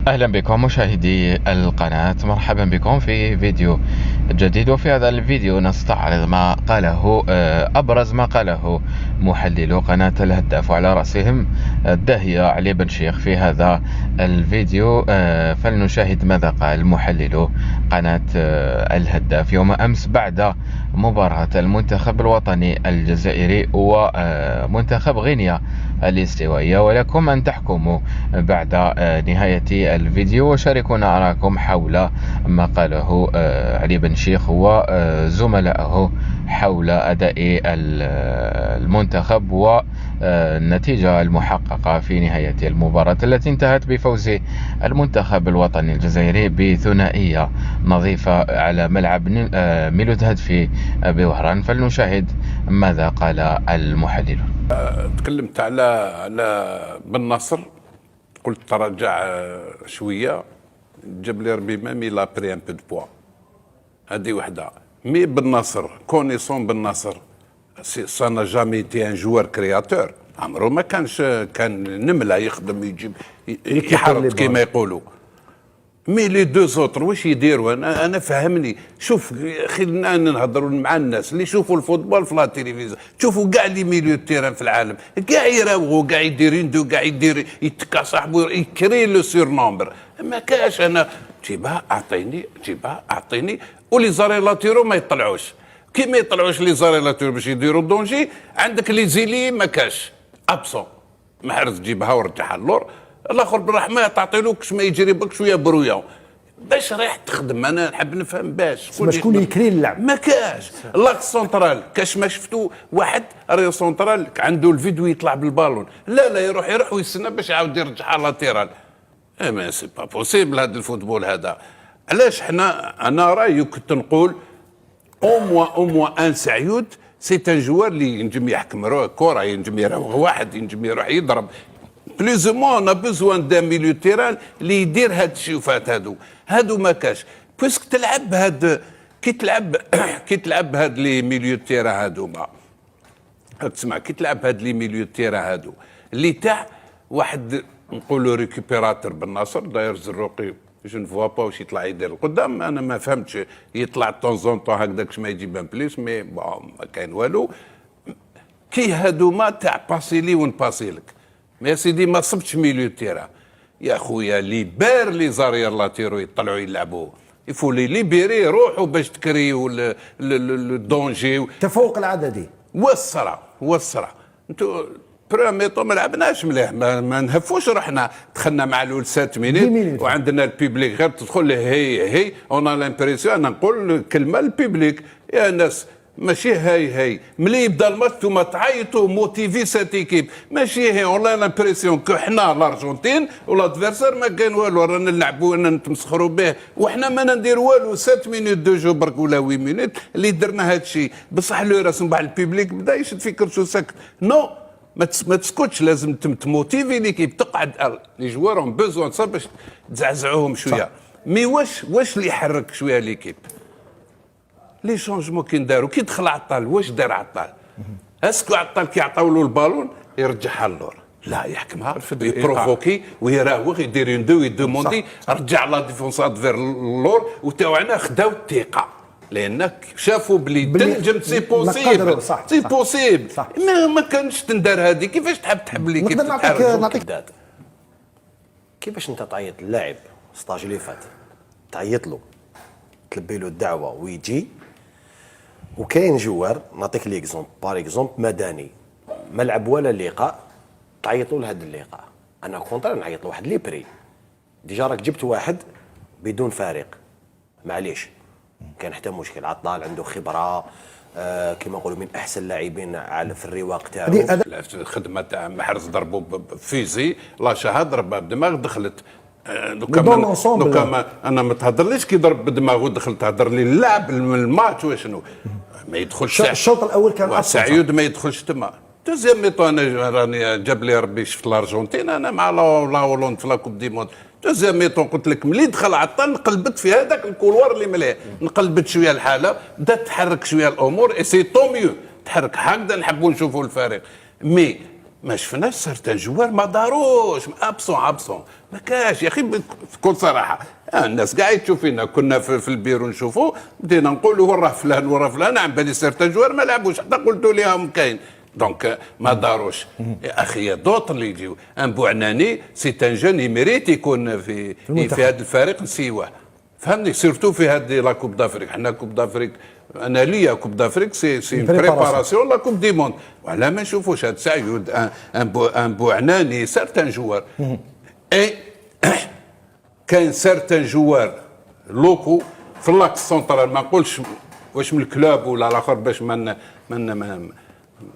أهلا بكم مشاهدي القناة، مرحبا بكم في فيديو جديد. وفي هذا الفيديو نستعرض ما قاله أبرز ما قاله محللو قناة الهداف، وعلى رأسهم الداهية علي بن شيخ. في هذا الفيديو فلنشاهد ماذا قال محللو قناة الهداف يوم أمس بعد مباراة المنتخب الوطني الجزائري ومنتخب غينيا الاستوائية. ولكم أن تحكموا بعد نهاية الفيديو وشاركونا آراءكم حول ما قاله علي بن شيخ وزملائه حول أداء المنتخب والنتيجة المحققة في نهاية المباراة التي انتهت بفوز المنتخب الوطني الجزائري بثنائية نظيفة على ملعب ميلود هدفي بوهران. فلنشاهد ماذا قال المحلل. تكلمت على بن نصر، قلت تراجع شويه، جاب لي ربي مامي لا بري ان بو دو بوا. هذه وحده. مي بن نصر كونيسون بن نصر سا نا جامي تي ان جوار كرياتور، عمرو ما كان نمله يخدم يجيب يحرط كيما يقولوا. مي لي دو زوتر واش يديروا؟ انا فهمني. شوف خلينا نهضروا مع الناس اللي يشوفوا الفوتبول في لا تيليفزيون، شوفوا كاع لي ميليو تيران في العالم كاع يراوغوا، كاع يديرين كاع يدير يتكا صاحبو يكري لو سير نومبر. ما كاش انا جيبها اعطيني ولي زاريلاتيرو ما يطلعوش. كي ما يطلعوش لي زاريلاتيرو باش يديروا دونجي، عندك لي زيلي ما كاش ابسون، محرز تجيبها ورجعها اللور. الاخر بالرحمه تعطيلو كش ما يجري بك شويه برويا باش رايح تخدم. انا نحب نفهم باش شكون يكري اللعب. ما كاش لاكس سونترال كاش ما شفتوا واحد ريو سونترال عنده الفيديو يطلع بالبالون، لا يروح ويستنى باش يعاود يرجعها لاتيرال. ما سي با بوسيبل هذا الفوتبول هذا. علاش انا رايي كنت نقول او موا ان سعيود سي ان جوار اللي ينجم يحكم كره، ينجم يراوغ واحد، ينجم يروح يضرب. بلوز مو انا بوزوان دان ميليو تيران اللي يدير هاد الشوفات هادو ما كاش. بويسك تلعب هاد كي تلعب هاد لي ميليو تيران هادو ما تسمع، كي تلعب هاد لي ميليو تيران هادو اللي تاع واحد نقولوا ريكوبيراتور بالنصر داير زروقي، جو نفوا با واش يطلع يدير القدام. انا ما فهمتش، يطلع طون طون هكذاك ما يجيب ان بليس، مي ما كاين والو. كي هادو ما تاع باسيلي ونباسيلك، يا سيدي ما صبتش ميليو تيرا يا خويا. ليبير لي زارير لاتيرو يطلعوا يلعبوا، يفو لي ليبيري يروحوا باش تكريو الدونجي تفوق العددي والصرا. انتو بريمي طو ما لعبناش مليح، ما نهفوش روحنا. دخلنا مع الاول 7 مينيت وعندنا البيبليك غير تدخل هي اون لامبريسيون. انا نقول كلمه للبيبليك، يا ناس ماشي هاي ملي يبدا الماتش نتوما تعيطوا موتيفي سات ايكيب، ماشي هي اون لامبريسيون كو حنا الارجنتين والادفيرسير ما كان والو، رانا نلعبوا نتمسخروا به وحنا ما ندير والو. 7 مينوت دو جو برك ولا 8 مينوت اللي درنا هذا الشيء. بصح لو راس من بعد البيبليك بدا يشد في كرشو سكت. نو ما تسكتش، لازم تموتيفي ليكيب، تقعد لي جوار اون بوزوان صا باش تزعزعوهم شويه. مي واش اللي يحرك شويه ليكيب؟ لي شونجمون كي نداروا كي دخل عطال، واش دار عطال؟ اسكو عطال كي عطاو له البالون يرجعها اللور؟ لا، يحكمها يبروفوكي ويراوغ يدير يدوموندي رجع لا ديفونس ادفير اللور. وتاعنا خداو الثقه لان شافوا بلي تنجم سي بوسيبل، سي بوسيبل. ما كانش تندار هذه. كيفاش تحب لي كيف نعطيك كيفاش انت تعيط اللاعب ستاج اللي فات، تعيط له تلبي له الدعوه ويجي. وكاين جوار نعطيك ليكزومبل بار اكزومبل مداني ما لعب ولا لقاء، تعيطوا لهذا اللقاء. انا كونتر نعيط له واحد لي بري ديجا راك جبت واحد بدون فارق، معليش كان حتى مشكل. عطال عنده خبره كما نقولوا من احسن اللاعبين في الرواق تاعو. الخدمه تاع محرز ضربوا بفيزي لاشا ضربها بدماغ دخلت. دوكا انا ما تهضرليش كي ضرب بدماغه دخل، تهضر لي اللعب الماتش وشنو ما يدخلش. الشوط الاول كان سعيود ما يدخلش تما. دوزيام ميطو انا راني جاب لي ربي شفت الارجنتين، انا مع لا هولند في لا كوب دي موند. دوزيام ميطو قلت لك ملي دخل عطال نقلبت في هذاك الكولوار اللي مليح، نقلبت شويه الحاله، بدات تحرك شويه الامور اي سي تو ميو تحرك هكذا. نحبوا نشوفوا الفريق. مي ما شفناش سارتان جوار ما داروش ابسون ما كاش يا اخي بكل صراحه. الناس قاعد تشوف فينا، كنا في البيرو نشوفوا بدينا نقولوا وراه فلان وراه فلان، عم بالي سارتان جوار ما لعبوش حتى قلتوا لهم كاين، دونك ما داروش. يا اخي دوط اللي يجيو ان بوعناني سي ان جون يميريت يكون في هذا الفريق نسيوه، فهمني؟ سيرتو في هذه لا كوب دافريك. حنا كوب دافريك انا ليا كوب دافريك سي بريباراسيون لا كوب دي موند، وعلى ما نشوفوش هذا سعيود ان بوعناني سارتان جوار اي كاين سارتان جوار لوكو في لاكس سونترال، ما نقولش واش من الكلاب ولا الاخر باش ما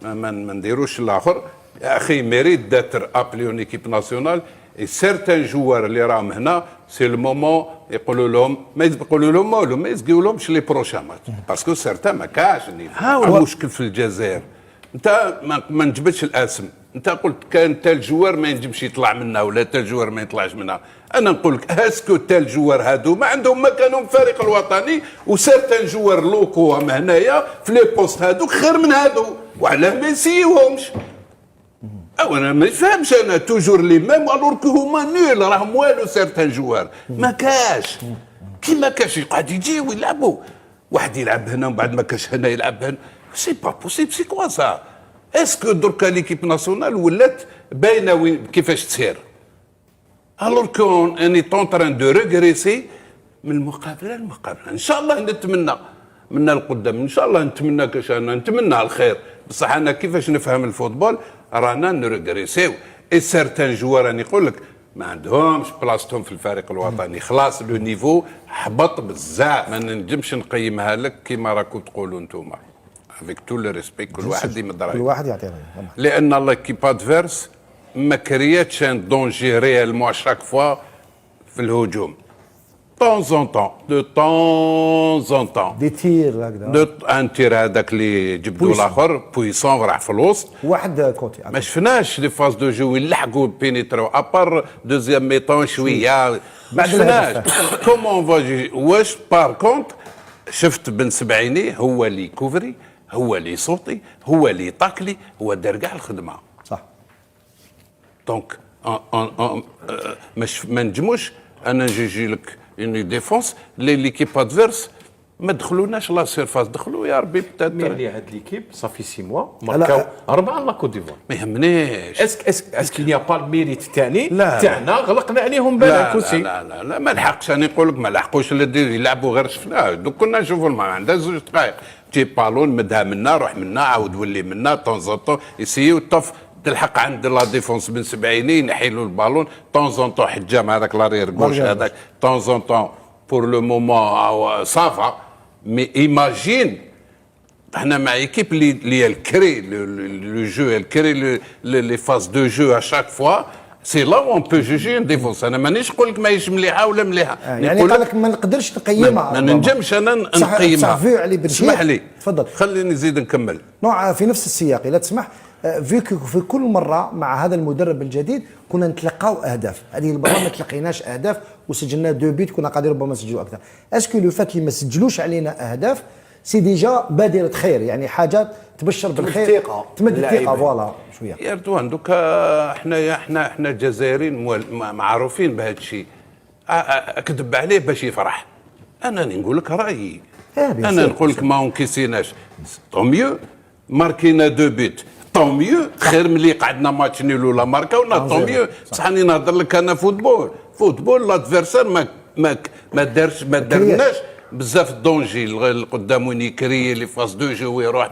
نديروش الاخر. يا اخي ميريت داتر ابليون ايكيب ناسيونال. سيرتان جوار اللي راهم هنا سي المومون يقولوا لهم، ما يقولوا لهم والو، ما يسقيو لهمش لي بروشان ماتش باسكو سيرتان ما كاش. ها هو المشكل في الجزائر، انت ما نجبدش الاسم. انت قلت كان تال جوار ما ينجمش يطلع منها ولا تال جوار ما يطلعش منها. انا نقول لك اسكو تال جوار هادو ما عندهم مكانهم الفريق الوطني، وسيرتان جوار لوكو هنايا في لي بوست هادوك خير من هادو، وعلاه ما يسيوهمش؟ او انا ما نفهمش انا توجور لي ميم الور كو هما نول راهم والو. سيرتان جوار ما كاش كي ما كاش يقعد يجي ويلعبوا، واحد يلعب هنا ومن بعد ما كاش هنا يلعب هنا، سي با بوسيبل. سي كوا سا؟ اسكو دركا ليكيب ناسيونال ولات باينه وين كيفاش تسير، الور كون اني طونطران دو ريغريسي من المقابله للمقابله. ان شاء الله نتمنى منا القدام، ان شاء الله نتمنى كاش انا نتمنى الخير، بصح انا كيفاش نفهم الفوتبول رانا نريغريسيو. اي سارتان جوار راني نقول لك ما عندهمش بلاصتهم في الفريق الوطني، خلاص لو نيفو حبط بزاف. ما ننجمش نقيمها لك كيما راكم تقولوا انتم، افيك تو لو ريسبي، كل واحد يمد رايه، كل واحد يعطي رايه، لان ليكيب ادفيرس ما كرياتش ان دونجي ريالمون شاك فوا في الهجوم. طونز اون طون دو طونز اون طون دي تير هكذا، ان تير هذاك اللي جبدوا الاخر بويسون راح في الوسط واحد كوتي. ما شفناش لي فاز دو جو يلحقوا بينيترو ابار دوزيام ميطون شويه، ما شفناش كومون فاجي. واش بار كونت شفت بن سبعيني هو اللي كوفري، هو اللي صوتي، هو اللي طاكلي، هو دار كاع الخدمه صح. دونك ما نجموش انا نجي لك اني ديفونس ليكيب ادفيرس ما دخلوناش لا سيرفاس، دخلوا يا ربي مي اللي هاد ليكيب صافي 6 موا ماركاو 4 لا كوت ديفوار. ما يهمنيش اسك نيا با الميريت الثاني تاعنا غلقنا عليهم بالك كلشي. لا ما لحقش. انا نقول لك ما لحقوش يلعبوا غير شفناه. دوك كنا نشوفوا ما عندها زوج دقائق تي بالون مدها منا روح منا عاود ولي منا طونزونطون يسيو طف تلحق عند لا ديفونس بن سبعيني نحيلوا البالون طونزونطون حجام هذاك لارير غوش هذاك طونزونطون بور لو مومون صافا. مي ايماجين احنا مع ايكيب اللي الكري لو جو الكري لي فاز دو جو ا شاك فوا سي لا اون بو جوجي ديفونس. انا مانيش نقول لك ماهيش مليحه ولا مليحه، يعني قال لك ما نقدرش نقيمها، ما ننجمش انا نقيمها. صح علي بن اسمح لي تفضل خليني نزيد نكمل نوع في نفس السياق اذا تسمح. في كل مره مع هذا المدرب الجديد كنا نتلقاو اهداف، هذه المره ما تلقيناش اهداف وسجلنا 2 بيت، كنا قادرين ربما نسجلوا اكثر. اسكو لو فات اللي ما سجلوش علينا اهداف سي ديجا بادره خير، يعني حاجات تبشر بالخير، تمد الثقه فوالا شويه. يا رضوان دوكا احنا الجزائريين معروفين بهذا الشيء. اكذب عليه باش يفرح. انا نقول لك رايي، انا نقول لك ما نكسيناش طون ميو، ماركينا 2 بيت طون ميو، خير ملي قعدنا ماتش نيل ولا ماركا ولا طون ميو. بصح راني نهضر لك انا فوتبول لادفيرسير ما دارناش بزاف دونجي القدام وين يكري لي فاس دو جو ويروح.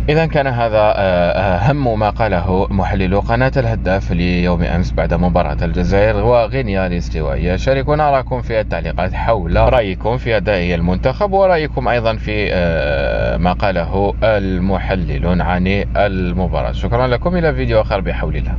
إذا كان هذا أهم ما قاله محلل قناة الهداف ليوم أمس بعد مباراة الجزائر وغينيا الاستوائية. شاركونا رأيكم في التعليقات حول رأيكم في أداء المنتخب ورأيكم أيضا في ما قاله المحللون عن المباراة. شكرا لكم، إلى فيديو آخر بحول الله.